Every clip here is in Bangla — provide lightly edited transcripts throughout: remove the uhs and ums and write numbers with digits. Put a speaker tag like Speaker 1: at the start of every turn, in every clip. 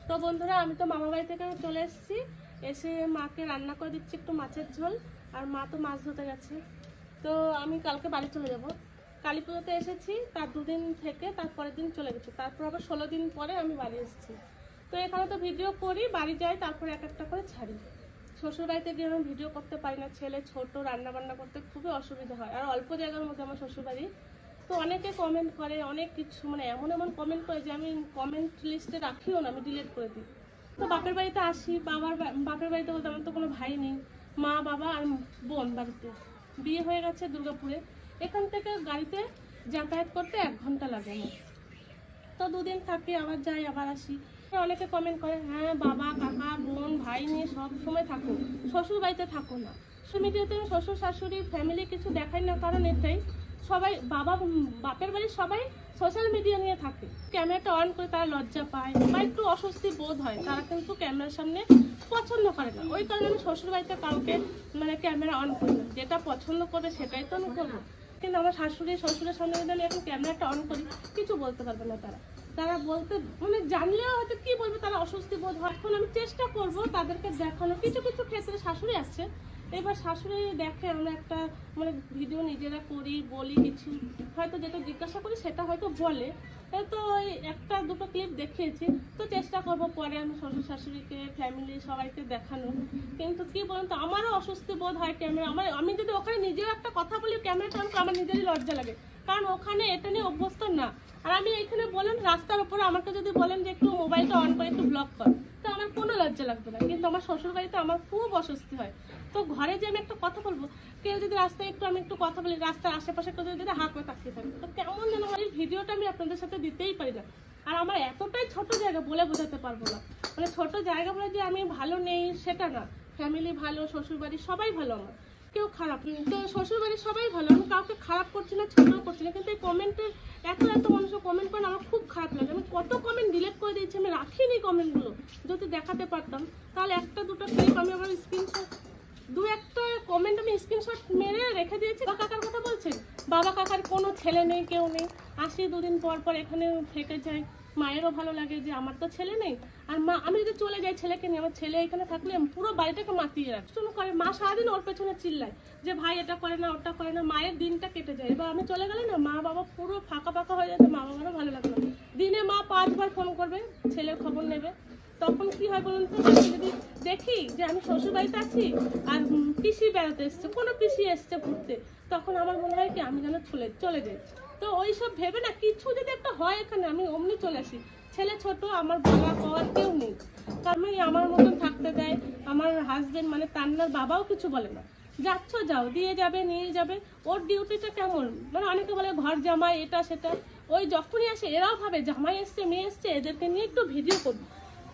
Speaker 1: তো বন্ধুরা, আমি তো মামা বাড়ি থেকে চলে এসেছি। এসে মাকে রান্না করে দিচ্ছি একটু মাছের ঝোল, আর মা তো মাছ ধরতে গেছে। তো আমি কালকে বাড়ি চলে যাব। কালী পুজোতে এসেছি, তার দুদিন থেকে তারপরের দিন চলে গেছি। তারপর আবার 16 দিন পরে আমি বাড়ি এসেছি। তো এখানে তো ভিডিও করি, বাড়ি যাই, তারপরে এক একটা করে ছাড়ি। শ্বশুর বাড়িতে গিয়ে আমি ভিডিও করতে পারি না, ছেলে ছোট, রান্না বান্না করতে খুবই অসুবিধা হয়। আর অল্প জায়গার মধ্যে আমার শ্বশুর বাড়ি। তো অনেকে কমেন্ট করে, অনেক কিছু মানে এমন এমন কমেন্ট করে যে আমি কমেন্ট লিস্টে রাখিও না, আমি ডিলিট করে দিই। তো বাপের বাড়িতে আসি, বাপের বাড়িতে বলতে আমার তো কোনো ভাই নেই, মা বাবা আর বোন বাড়িতে। বিয়ে হয়ে গেছে দুর্গাপুরে। এখান থেকে গাড়িতে যাতায়াত করতে 1 ঘন্টা লাগে আমার। তো দুদিন থাকি, আবার যাই, আবার আসি। অনেকে কমেন্ট করে, হ্যাঁ বাবা কাকা বোন ভাই নিয়ে সব সময় থাকো, শ্বশুর বাড়িতে থাকো না। মিডিয়াতে শ্বশুর শাশুড়ি ফ্যামিলি কিছু দেখায় না, কারণ এটাই সবাই বাপের বাড়ির সবাই সোশ্যাল মিডিয়া নিয়ে থাকে। ক্যামেরাটা অন করে তারা লজ্জা পায় বা একটু অস্বস্তি বোধ হয়, তারা কিন্তু ক্যামেরার সামনে পছন্দ করে না। ওই কারণে আমি শ্বশুর বাড়িতে কাউকে মানে ক্যামেরা অন করি না। যেটা পছন্দ করবে সেটাই তো আমি করবো। কিন্তু আমার শাশুড়ি শ্বশুরের সামনে যদি আমি এখন ক্যামেরাটা অন করি, কিছু বলতে পারবে না। তারা বলতে মানে জানলেও হয়তো কি বলবে, তারা অস্বস্তি বোধ হয়। এখন আমি চেষ্টা করব তাদেরকে দেখানো। কিছু কিছু ক্ষেত্রে শাশুড়ি আসছে, এবার শাশুড়ি দেখে আমরা একটা মানে ভিডিও নিজেরা করি, বলি কিছু, হয়তো যেটা জিজ্ঞাসা করি সেটা হয়তো বলে। তো ওই একটা দুটো ক্লিপ দেখিয়েছি। তো চেষ্টা করবো পরে আমি শ্বশুর শাশুড়িকে ফ্যামিলি সবাইকে দেখানো। কিন্তু কি বলুন তো, আমারও অস্বস্তি বোধ হয় ক্যামেরা। আমি যদি ওখানে নিজেও একটা কথা বলি ক্যামেরাটা অন করে, আমার নিজেরই লজ্জা লাগে, কারণ ওখানে এটা নিয়ে অভ্যস্ত না। আর আমি এখানে বলেন রাস্তার উপরে আমাকে যদি বলেন যে একটু মোবাইলটা অন করে একটু ব্লগ কর, তো আমার কোনো লজ্জা লাগবে না। কিন্তু আমার শ্বশুর বাড়িতে আমার খুব অস্বস্তি হয়। তো ঘরে যে আমি একটা কথা বলবো, কেউ যদি রাস্তায় আমি একটু কথা বলি, রাস্তার আশেপাশে কেউ যদি হাত করে তাকিয়ে থাকে, তো কেমন যেন আমার এই ভিডিওটা আমি আপনাদের সাথে দিতেই পারি না। আর আমার এতটাই ছোট জায়গা, বলে বোঝাতে পারবো না। মানে ছোট জায়গা বলে যে আমি ভালো নেই সেটা না। ফ্যামিলি ভালো, শ্বশুর বাড়ি সবাই ভালো, আমার কেউ খারাপ। তো শ্বশুর বাড়ির সবাই ভালো, আমি কাউকে খারাপ করছি না, ছোটও করছি না। কিন্তু এই কমেন্টের এত মানুষ কমেন্ট করেন, আমার খুব খারাপ লাগে। আমি কত কমেন্ট ডিলিট করে দিয়েছি, আমি রাখিনি কমেন্টগুলো। যদি দেখাতে পারতাম তাহলে একটা দুটো ক্লিপ আমি আবার স্ক্রিনশট, দু একটা কমেন্ট আমি স্ক্রিনশট মেরে রেখে দিয়েছি। বাবা কাকার কথা বলছেন, বাবা কাকার কোনো ছেলে নেই, কেউ নেই। আসি দুদিন পর পর এখানে থেকে যাই। মায়েরও ভালো লাগে যে আমার তো ছেলে নেই। আর মা, আমি যদি চলে যাই ছেলেকে নিয়ে, আমার ছেলে এখানে থাকলে পুরো বাড়িটাকে মাতিয়ে রাখ শুরু করে। মা সারাদিন ওর পেছনে চিল্লায় যে ভাই এটা করে না, ওটা করে না। মায়ের দিনটা কেটে যায়। এবার আমি চলে গেলে না, মা বাবা পুরো ফাঁকা ফাঁকা হয়ে যাচ্ছে। মা বাবারও ভালো লাগে না। দিনে মা 5 বার ফোন করবে, ছেলের খবর নেবে। তখন কি হয় বলুন তো, যদি দেখি যে আমি শ্বশুর বাড়িতে আছি আর পিসি বেড়াতে এসছে, কোনো পিসি এসছে ঘুরতে, তখন আমার মনে হয় কি আমি যেন চলে যাই। তো ওই সব ভেবে না, কিছু যদি একটা হয় এখানে, আমি অমনি চলে আসি। ছেলে ছোট, আমার বলা পাওয়ার কেউ নেই, কারণ আমার মতন থাকতে দেয়। আমার হাজবেন্ড মানে তান্নার বাবাও কিছু বলে না, যাচ্ছ যাও, দিয়ে যাবে নিয়ে যাবে। ওর ডিউটিটা কেমন, মানে অনেকে বলে ঘর জামাই এটা সেটা। ওই যখনই আসে এরাও ভাবে জামাই এসছে, মেয়ে এসছে, এদেরকে নিয়ে একটু ভিডিও করবো।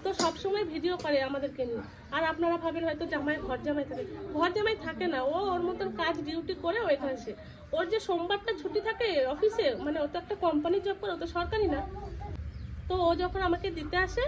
Speaker 1: তো সবসময় ভিডিও করে আমাদেরকে নিয়ে। আর আপনারা ভাবেন হয়তো জামাই ঘর জামাই থাকে, ঘর জামাই থাকে না। ও ওর মতন কাজ ডিউটি করে ও এখানে আসে। ওর যে সোমবারটা ছুটি থাকে অফিসে, মানে ও তো একটা কোম্পানি জব করে, ও তো সরকারি না। তো ও যখন আমাকে দিতে আসে,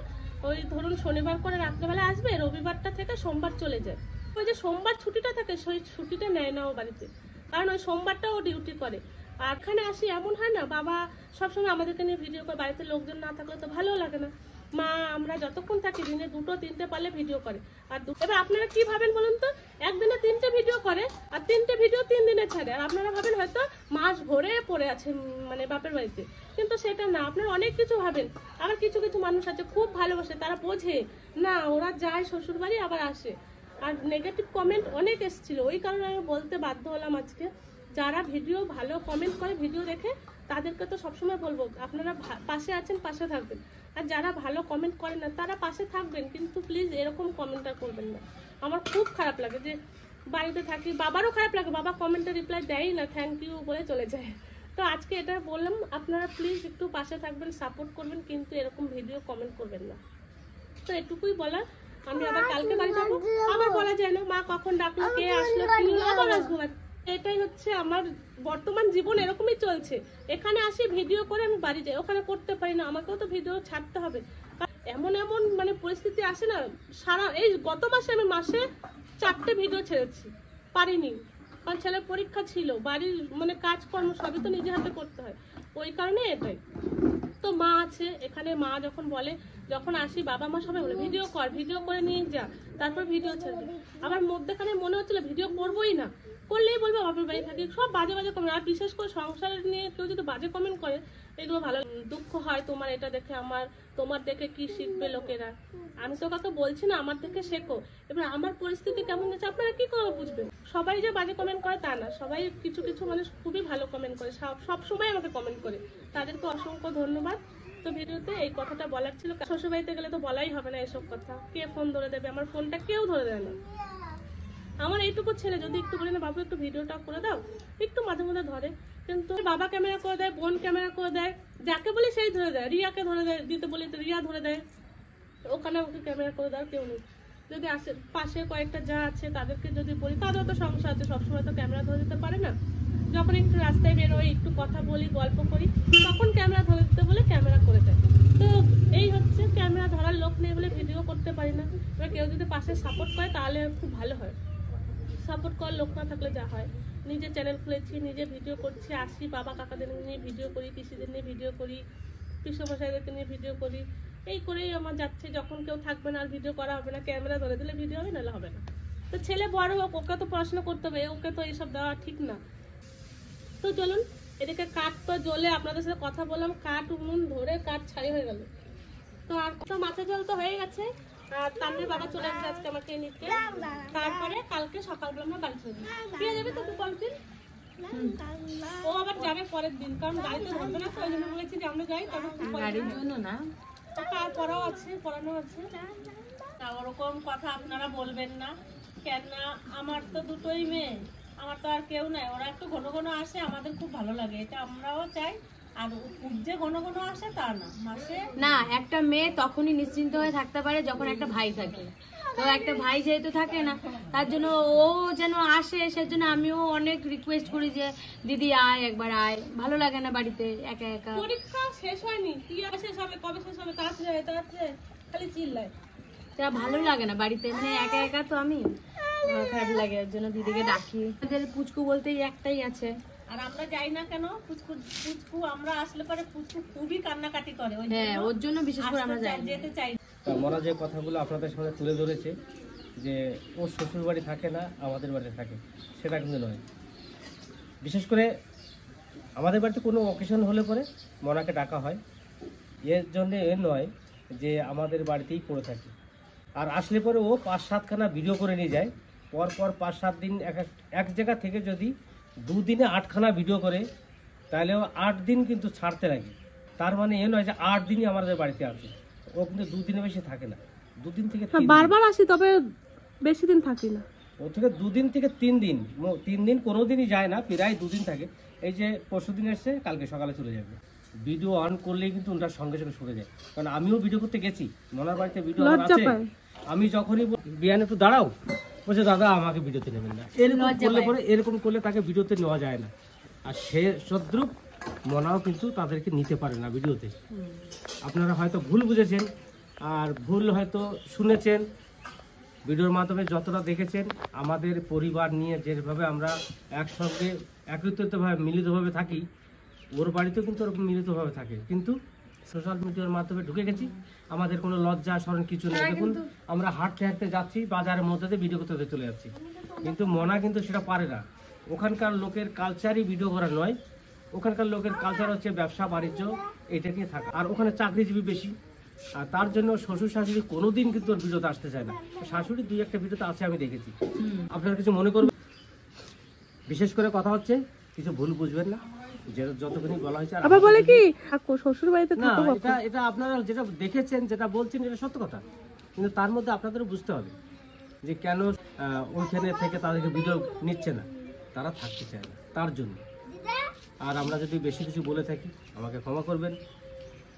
Speaker 1: ওই ধরুন শনিবার করে রাত্রেবেলা আসবে, রবিবারটা থেকে সোমবার চলে যায়। ওই যে সোমবার ছুটিটা থাকে, সেই ছুটিটা নেয় না ও বাড়িতে, কারণ ওই সোমবারটা ও ডিউটি করে। আর এখানে আসি এমন হয় না, বাবা সবসময় আমাদেরকে নিয়ে ভিডিও করে, বাড়িতে লোকজন না থাকলে তো ভালো লাগে না। মা আমরা যতক্ষণ থাকি দিনে 2-3টে পারলে ভিডিও করে। আর এবার আপনারা কি ভাবেন বলুন তো, একদিনে 3টে ভিডিও করে, আর 3টে ভিডিও 3 দিনে ছাড়ে। আর আপনারা ভাবেন হয়তো মাস ভরে পড়ে আছে মানে বাপের বাড়িতে, কিন্তু সেটা না। আপনারা অনেক কিছু ভাবেন। আবার কিছু কিছু মানুষ আছে খুব ভালোবাসে, তারা বোঝে না, ওরা যায় শ্বশুর বাড়ি আবার আসে। আর নেগেটিভ কমেন্ট অনেক এসেছিল, ওই কারণে আমি বলতে বাধ্য হলাম আজকে। যারা ভিডিও ভালো কমেন্ট করে ভিডিও দেখে, তাদেরকে তো সবসময় বলবো আপনারা পাশে আছেন, পাশে থাকবেন। আর যারা ভালো কমেন্ট করে না, তারা পাশে থাকবেন, কিন্তু প্লিজ এরকম কমেন্টটা করবেন না। আমার খুব খারাপ লাগে যে বাড়িতে থাকি, বাবারও খারাপ লাগে, বাবা কমেন্টে রিপ্লাই দেয়ই না, থ্যাংক ইউ বলে চলে যায়। তো আজকে এটা বললাম, আপনারা প্লিজ একটু পাশে থাকবেন, সাপোর্ট করবেন, কিন্তু এরকম ভিডিও কমেন্ট করবেন না। তো এটুকুই বলা। আমি আবার কালকে বাড়ি যাবো, আবার বলা যায় না মা কখন ডাকলো, কে আসলো, কি হলো, আবার আসবো। এটাই হচ্ছে আমার বর্তমান জীবন, এরকমই চলছে। এখানে আসি ভিডিও করে আমি বাড়ি যাই, ওখানে করতে পারি না, আমাকেও তো ভিডিও ছাড়তে হবে। এমন এমন মানে পরিস্থিতি আসে না, সারা এই গত মাসে আমি মাসে 4টে ভিডিও ছেড়েছি, পারিনি, কারণ ছেলের পরীক্ষা ছিল, বাড়ির মানে কাজকর্ম সবই তো নিজে হাতে করতে হয়, ওই কারণে এটাই। তো মা আছে এখানে, মা যখন বলে যখন আসি বাবা মা সবাই বলে ভিডিও কর, ভিডিও করে নিয়ে যা, তারপর ভিডিও ছাড়বে। আমার মধ্যেখানে মনে হচ্ছিল ভিডিও করবোই না, করলেই বলবো বাপের বাড়ি থাকি, সব বাজে বাজে কমেন্ট। আর বিশেষ করে সংসারের নিয়ে কেউ যদি বাজে কমেন্ট করে, এগুলো ভালো দুঃখ হয় তোমার এটা দেখে, তোমার দেখে কি শিখবে লোকেরা। আমি তো কাউকে বলছি না আমার দেখে শেখো, এবার আমার পরিস্থিতি কেমন আছে আপনারা কি করে বুঝবেন। সবাই যে বাজে কমেন্ট করে তা না, সবাই কিছু কিছু মানুষ খুবই ভালো কমেন্ট করে, সব সময় আমাকে কমেন্ট করে, তাদেরকে অসংখ্য ধন্যবাদ। তো ভিডিওতে এই কথাটা বলার ছিল। শ্বশুরবাড়িতে গেলে তো বলাই হবে না এসব কথা, কে ফোন ধরে দেবে, আমার ফোনটা কেউ ধরে দেয় না। আমার এইটুকু ছেলে যদি একটু বলি না বাবু একটু ভিডিওটা করে দাও, একটু মাঝে মধ্যে ধরে, কিন্তু বাবা ক্যামেরা করে দেয়, বোন ক্যামেরা করে দেয়, যাকে বলি সেই ধরে দেয়। রিয়াকে ধরে দেয়, দিতে বলি তো রিয়া ধরে দেয়, ওখানে ওকে ক্যামেরা করে দেওয়ার কেউ নেই। যদি আসে পাশে কয়েকটা যা আছে তাদেরকে যদি বলি, তাদেরও তো সমস্যা আছে, সবসময় তো ক্যামেরা ধরে দিতে পারে না। যখন একটু রাস্তায় বেরোই, একটু কথা বলি, গল্প করি, তখন ক্যামেরা ধরে দিতে বলে ক্যামেরা করে দেয়। তো এই হচ্ছে, ক্যামেরা ধরার লোক নেই বলে ভিডিও করতে পারি না। এবার কেউ যদি পাশে সাপোর্ট করে তাহলে খুব ভালো হয়, সাপোর্ট করার লোক না থাকলে যা হয়। নিজে চ্যানেল খুলেছি, নিজে ভিডিও করছি, আসি বাবা কাকাদের নিয়ে ভিডিও করি, পিসিদের নিয়ে ভিডিও করি, পিসমশাইদেরকে নিয়ে ভিডিও করি, এই করেই আমার যাচ্ছে। যখন কেউ থাকবে না আর ভিডিও করা হবে না, ক্যামেরা ধরে দিলে ভিডিও হবে, নাহলে হবে না। তো ছেলে বড় হোক, ওকে তো পড়াশোনা করতে হবে, ওকে তো এইসব দেওয়া ঠিক না। তো চলুন, এদিকে কাঠ তো জ্বলে আপনাদের সাথে কথা বললাম, কাঠ উনুন ধরে কাঠ ছাই হয়ে গেল। তো আর তো মাছের ঝোল তো হয়ে গেছে, আর তানভীর বাবা চলে আসবে আজকে আমাকে নিতে, তারপরে কালকে সকালবেলা আমরা বাড়ি চলে যাবো। কে যাবে তো পরের দিন? ও আবার যাবে পরের দিন, কারণ গাড়িতে ধরবে না, তো ওই জন্য বলেছি যে আমরা যাই, তবে গাড়ির জন্য না, পড়াও আছে, পড়ানো আছে। ওরকম কথা আপনারা বলবেন না, কেন না আমার তো দুটোই মেয়ে, আমার তো আর কেউ নাই। ওরা একটু ঘন ঘন আসে, আমাদের খুব ভালো লাগে, এটা আমরাও চাই। আর যে ঘন ঘন আসে তা না, মাসে
Speaker 2: না, একটা মেয়ে তখনই নিশ্চিন্ত হয়ে থাকতে পারে যখন একটা ভাই থাকে। তো একটা ভাই যেহেতু থাকে না, তার জন্য ও যেন আসে, সেজন্য আমিও অনেক রিকোয়েস্ট করি যে দিদি আয়, একবার আয়, ভালো লাগে না বাড়িতে একা একা।
Speaker 1: পরীক্ষা শেষ হয়নি, কি শেষ হবে, কবে শেষ হবে, তাড়াতাড়ি খালি চিল্লায়,
Speaker 2: তা ভালো লাগে না বাড়িতে, মানে একা একা তো আমি, খারাপ লাগে, এর জন্য দিদিকে ডাকি। আমাদের পুচকু বলতেই একটাই আছে,
Speaker 1: আর আমরা যাই না কেন, পুচকু আমরা আসলে পরে পুচকু খুবই কান্নাকাটি করে,
Speaker 2: হ্যাঁ ওর জন্য বিশেষ করে আমরা
Speaker 1: যেতে চাই।
Speaker 3: মনা যে কথাগুলো আপনাদের সামনে তুলে ধরেছে যে ও শ্বশুর বাড়ি থাকে না আমাদের বাড়িতে থাকে, সেটা কিন্তু নয়। বিশেষ করে আমাদের বাড়িতে কোনো অকেশন হলে পরে মনাকে ডাকা হয়, এর জন্য এ নয় যে আমাদের বাড়িতেই পড়ে থাকে। আর আসলে পরে ও 5-7খানা ভিডিও করে নিয়ে যায়, পর 5-7 দিন এক জায়গা থেকে যদি 2 দিনে 8খানা ভিডিও করে, তাহলে ও 8 দিন কিন্তু ছাড়তে লাগে। তার মানে এ নয় যে 8 দিনই আমাদের বাড়িতে আছে, ও কিন্তু 2 দিনের বেশি থাকে না, 2 দিন থেকে 3 দিন।
Speaker 1: বারবার আসি, তবে বেশি দিন থাকি না,
Speaker 3: ও থেকে 2 দিন থেকে 3 দিন, 3 দিন কোনো দিনই যায় না, প্রায় 2 দিন থাকে। এই যে পরশু দিন এসছে, কালকে সকালে চলে যাবে। ভিডিও অন করলেই কিন্তু ওনার সঙ্গে সঙ্গে সরে যায়, কারণ আমিও ভিডিও করতে গেছি, মনার বাড়িতে ভিডিও আছে। আমি যখনই বিয়ান একটু দাঁড়াও, বলছে দাদা আমাকে ভিডিওতে নেবেন না, এরকম করলে তাকে ভিডিওতে নেওয়া যায় না। আর সে সদ্রুপ মনাও কিন্তু তাদেরকে নিতে পারে না ভিডিওতে। আপনারা হয়তো ভুল বুঝেছেন, আর ভুল হয়তো শুনেছেন। ভিডিওর মাধ্যমে যতটা দেখেছেন, আমাদের পরিবার নিয়ে যেভাবে আমরা একসঙ্গে একত্রিতভাবে মিলিতভাবে থাকি, ওর বাড়িতেও কিন্তু ওরকম মিলিতভাবে থাকে। কিন্তু সোশ্যাল মিডিয়ার মাধ্যমে ঢুকে গেছি, আমাদের কোনো লজ্জা শরম কিছু নেই। দেখুন আমরা হাঁটতে হাঁটতে যাচ্ছি, বাজারের মধ্যে দিয়ে ভিডিও করতে চলে যাচ্ছি, কিন্তু মনা কিন্তু সেটা পারে না। ওখানকার লোকের কালচারই ভিডিও করা নয়, ওখানকার লোকের কালচার হচ্ছে ব্যবসা বাণিজ্য, এটা নিয়ে থাকা। আর ওখানে চাকরিজীবী বেশি, আর তার জন্য শ্বশুর শাশুড়ি কোনোদিন কিন্তু ওর ভিডিওতে আসতে চায় না। শাশুড়ি 2-1টা ভিডিওতে আছে, আমি দেখেছি। আপনারা কিছু মনে করবেন, বিশেষ করে কথা হচ্ছে কিছু ভুল বুঝবেন না, যতক্ষণ বলা হয়েছে।
Speaker 1: আবার বলে কি শ্বশুর বাড়িতে
Speaker 3: না, এটা আপনারা যেটা দেখেছেন, যেটা বলছেন, এটা সত্য কথা, কিন্তু তার মধ্যে আপনাদেরও বুঝতে হবে যে কেন ওইখানে থেকে তাদেরকে ভিডিও নিচ্ছে না, তারা থাকতে চায় না, তার জন্য। আর আমরা যদি বেশি কিছু বলে থাকি আমাকে ক্ষমা করবেন,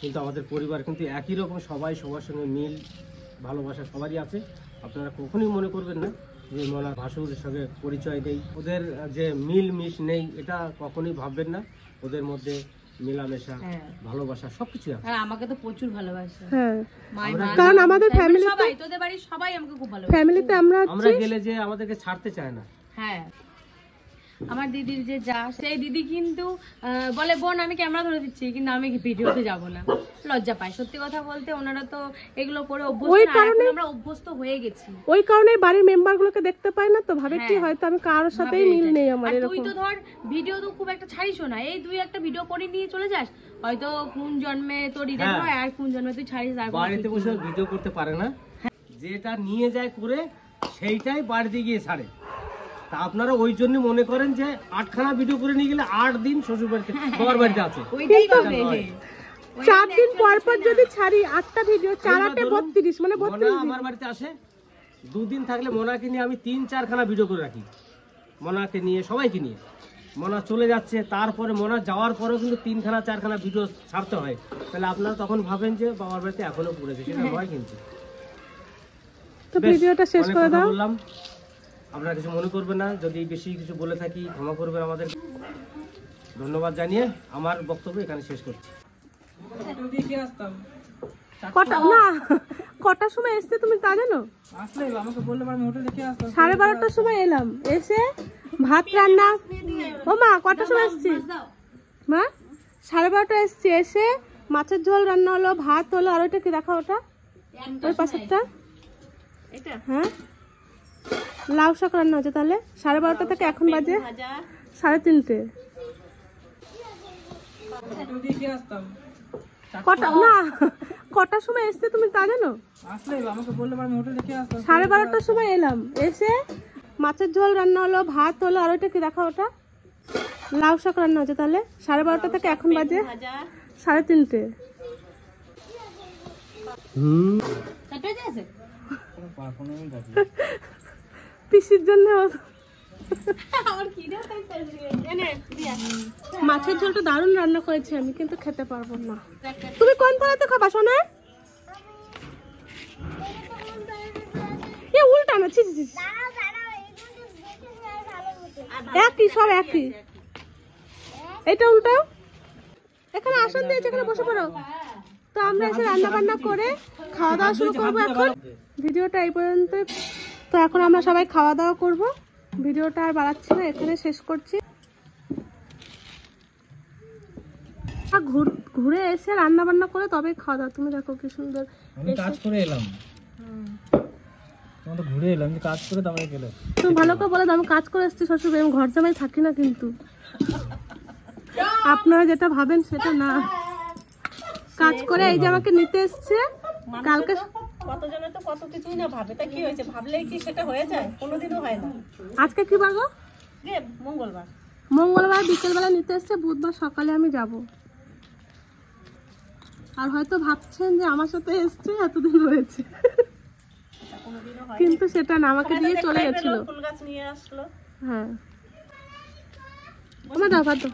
Speaker 3: কিন্তু আমাদের পরিবার কিন্তু একই রকম, সবাই সবার সঙ্গে মিল ভালোবাসা সবারই আছে। আপনারা কখনোই মনে করবেন না যে মনা ভাসুরের সঙ্গে পরিচয় নেই, ওদের যে মিল মিশ নেই, এটা কখনোই ভাববেন না। ওদের মধ্যে মেলামেশা, ভালোবাসা সবকিছু আছে।
Speaker 2: আর আমাকে তো প্রচুর ভালোবাসে,
Speaker 1: কারণ আমাদের ফ্যামিলি,
Speaker 2: সবাই, তোদের বাড়ির সবাই আমাকে খুব ভালোবাসে।
Speaker 1: ফ্যামিলিতে আমরা
Speaker 3: গেলে যে আমাদেরকে ছাড়তে চায় না।
Speaker 2: হ্যাঁ, আমার দিদির যে যা, সেই দিদি কিন্তু বলে বোন আমি ক্যামেরা ধরে দিচ্ছি, কিন্তু আমি ভিডিওতে যাব না, লজ্জা পাই। সত্যি কথা বলতে ওনারা তো এগুলো করে অভ্যস্ত না, এখন আমরা অভ্যস্ত হয়ে গেছি।
Speaker 1: ওই কারণে বাড়ির মেম্বার গুলোকে দেখতে পাই না তো, ভাবে কি হয়তো আমি কারোর সাথেই মিল নেই আমার।
Speaker 2: আর তুই তো ধর ভিডিও তো খুব একটা ছাড়িসও না, এই দুই একটা ভিডিও করে নিয়ে চলে যাস, হয়তো কোন জন্মে তোর ইডেন হয় আর কোন জন্মে তুই ছাড়িস।
Speaker 3: বাড়িতে বসে ভিডিও করতে পারে না, যেটা নিয়ে যায় করে সেইটাই বাড়িতে গিয়ে ছাড়ে। তা আপনারা ওই জন্য মনে করেন যে 8খানা ভিডিও করে নিয়ে গেলে 8 দিন শ্বশুর বাড়িতে বাবার বাড়িতে আছে।
Speaker 2: ওইটাই পাবে।
Speaker 1: 4 দিন পর পর যদি ছাড়ি 8টা ভিডিও, 4 8 32 মানে 32
Speaker 3: মনা আমার বাড়িতে আসে, 2 দিন থাকলে মনাকে নিয়ে আমি 3-4খানা ভিডিও করে রাখি, মনাকে নিয়ে সবাইকে নিয়ে। মনা চলে যাচ্ছে, তারপরে মনা যাওয়ার পরেও কিন্তু 3-4খানা ভিডিও ছাড়তে হয়। তাহলে আপনারা তখন ভাবেন যে বাবার বাড়িতে এখনো পড়েছে, সেটা নয় কিন্তু।
Speaker 1: তো ভিডিওটা শেষ করে দাও।
Speaker 3: বললাম, আপনারা কিছু মনে করবেন না, যদি বেশি কিছু বলে থাকি ক্ষমা করবেন আমাদের। ধন্যবাদ জানিয়ে আমার বক্তব্য এখানে শেষ করছি।
Speaker 1: কটার সময় এসছে তুমি তা জানো? 12:30টার সময় এলাম, এসে ভাত রান্না। ও মা কটার সময় এসছি মা? 12:30 এসছি, এসে মাছের ঝোল রান্না হলো, ভাত হলো, আর ওইটা কি দেখা, ওটা ওই পাশেরটা হ্যাঁ লাউ শাক রান্না হচ্ছে। তাহলে 12:30 থেকে এখন বাজে 3:30। কটার সময় এসছে তুমি তা জানো? 12:30টার সময় এলাম, এসে মাছের ঝোল রান্না হলো, ভাত হলো, আর ওইটা কি দেখা, ওটা লাউ শাক রান্না হচ্ছে। তাহলে 12:30 থেকে এখন বাজে 3:30। পিসির জন্য মাছের ঝোলটা দারুণ রান্না করেছি আমি, কিন্তু খেতে পারবো না। তুমি কোন পড়াতে খাবা সোনা? এ উল্টা না, ছি ছি, একই সব একই। এটা উল্টাও, এখানে আসন দিয়েছে, এখানে বসে পড়ো। তো আমরা এসে রান্না বান্না করে খাওয়া দাওয়া শুরু করবো এখন। ভিডিওটা এই পর্যন্ত। তো এখন আমরা সবাই খাওয়া দাওয়া করব, ভিডিওটা আর বাড়াচ্ছি না, এখানে শেষ করছি। ঘুরে এসে রান্না বান্না করে তবে খাওয়া দাওয়া। তুমি দেখো কি সুন্দর
Speaker 3: কাজ করে এলাম, ঘুরে এলাম, কাজ করে তারপরে গেলে।
Speaker 1: তুমি ভালো করে বলে দাও আমি কাজ করে এসেছি শ্বশুর বাড়ি, আমি ঘর জামাই থাকি না কিন্তু। আপনারা যেটা ভাবেন সেটা না, কাজ করে এই যে আমাকে নিতে এসছে। কালকে
Speaker 4: কতজনে তো কত কিছুই না ভাবে, তা কি হয়েছে, ভাবলেই কি সেটা হয়ে যায়? কোনোদিনও হয় না।
Speaker 1: আজকে কি বার গো?
Speaker 4: মঙ্গলবার।
Speaker 1: মঙ্গলবার বিকেলবেলা নিতে এসছে, বুধবার সকালে আমি যাব। আর হয়তো ভাবছেন যে আমার সাথে এসছে এতদিন রয়েছে, কিন্তু সেটা না, আমাকে দিয়ে চলে গেছিল।
Speaker 4: ফুল গাছ নিয়ে আসলো।
Speaker 1: হ্যাঁ আমার দাও ভাত দাও।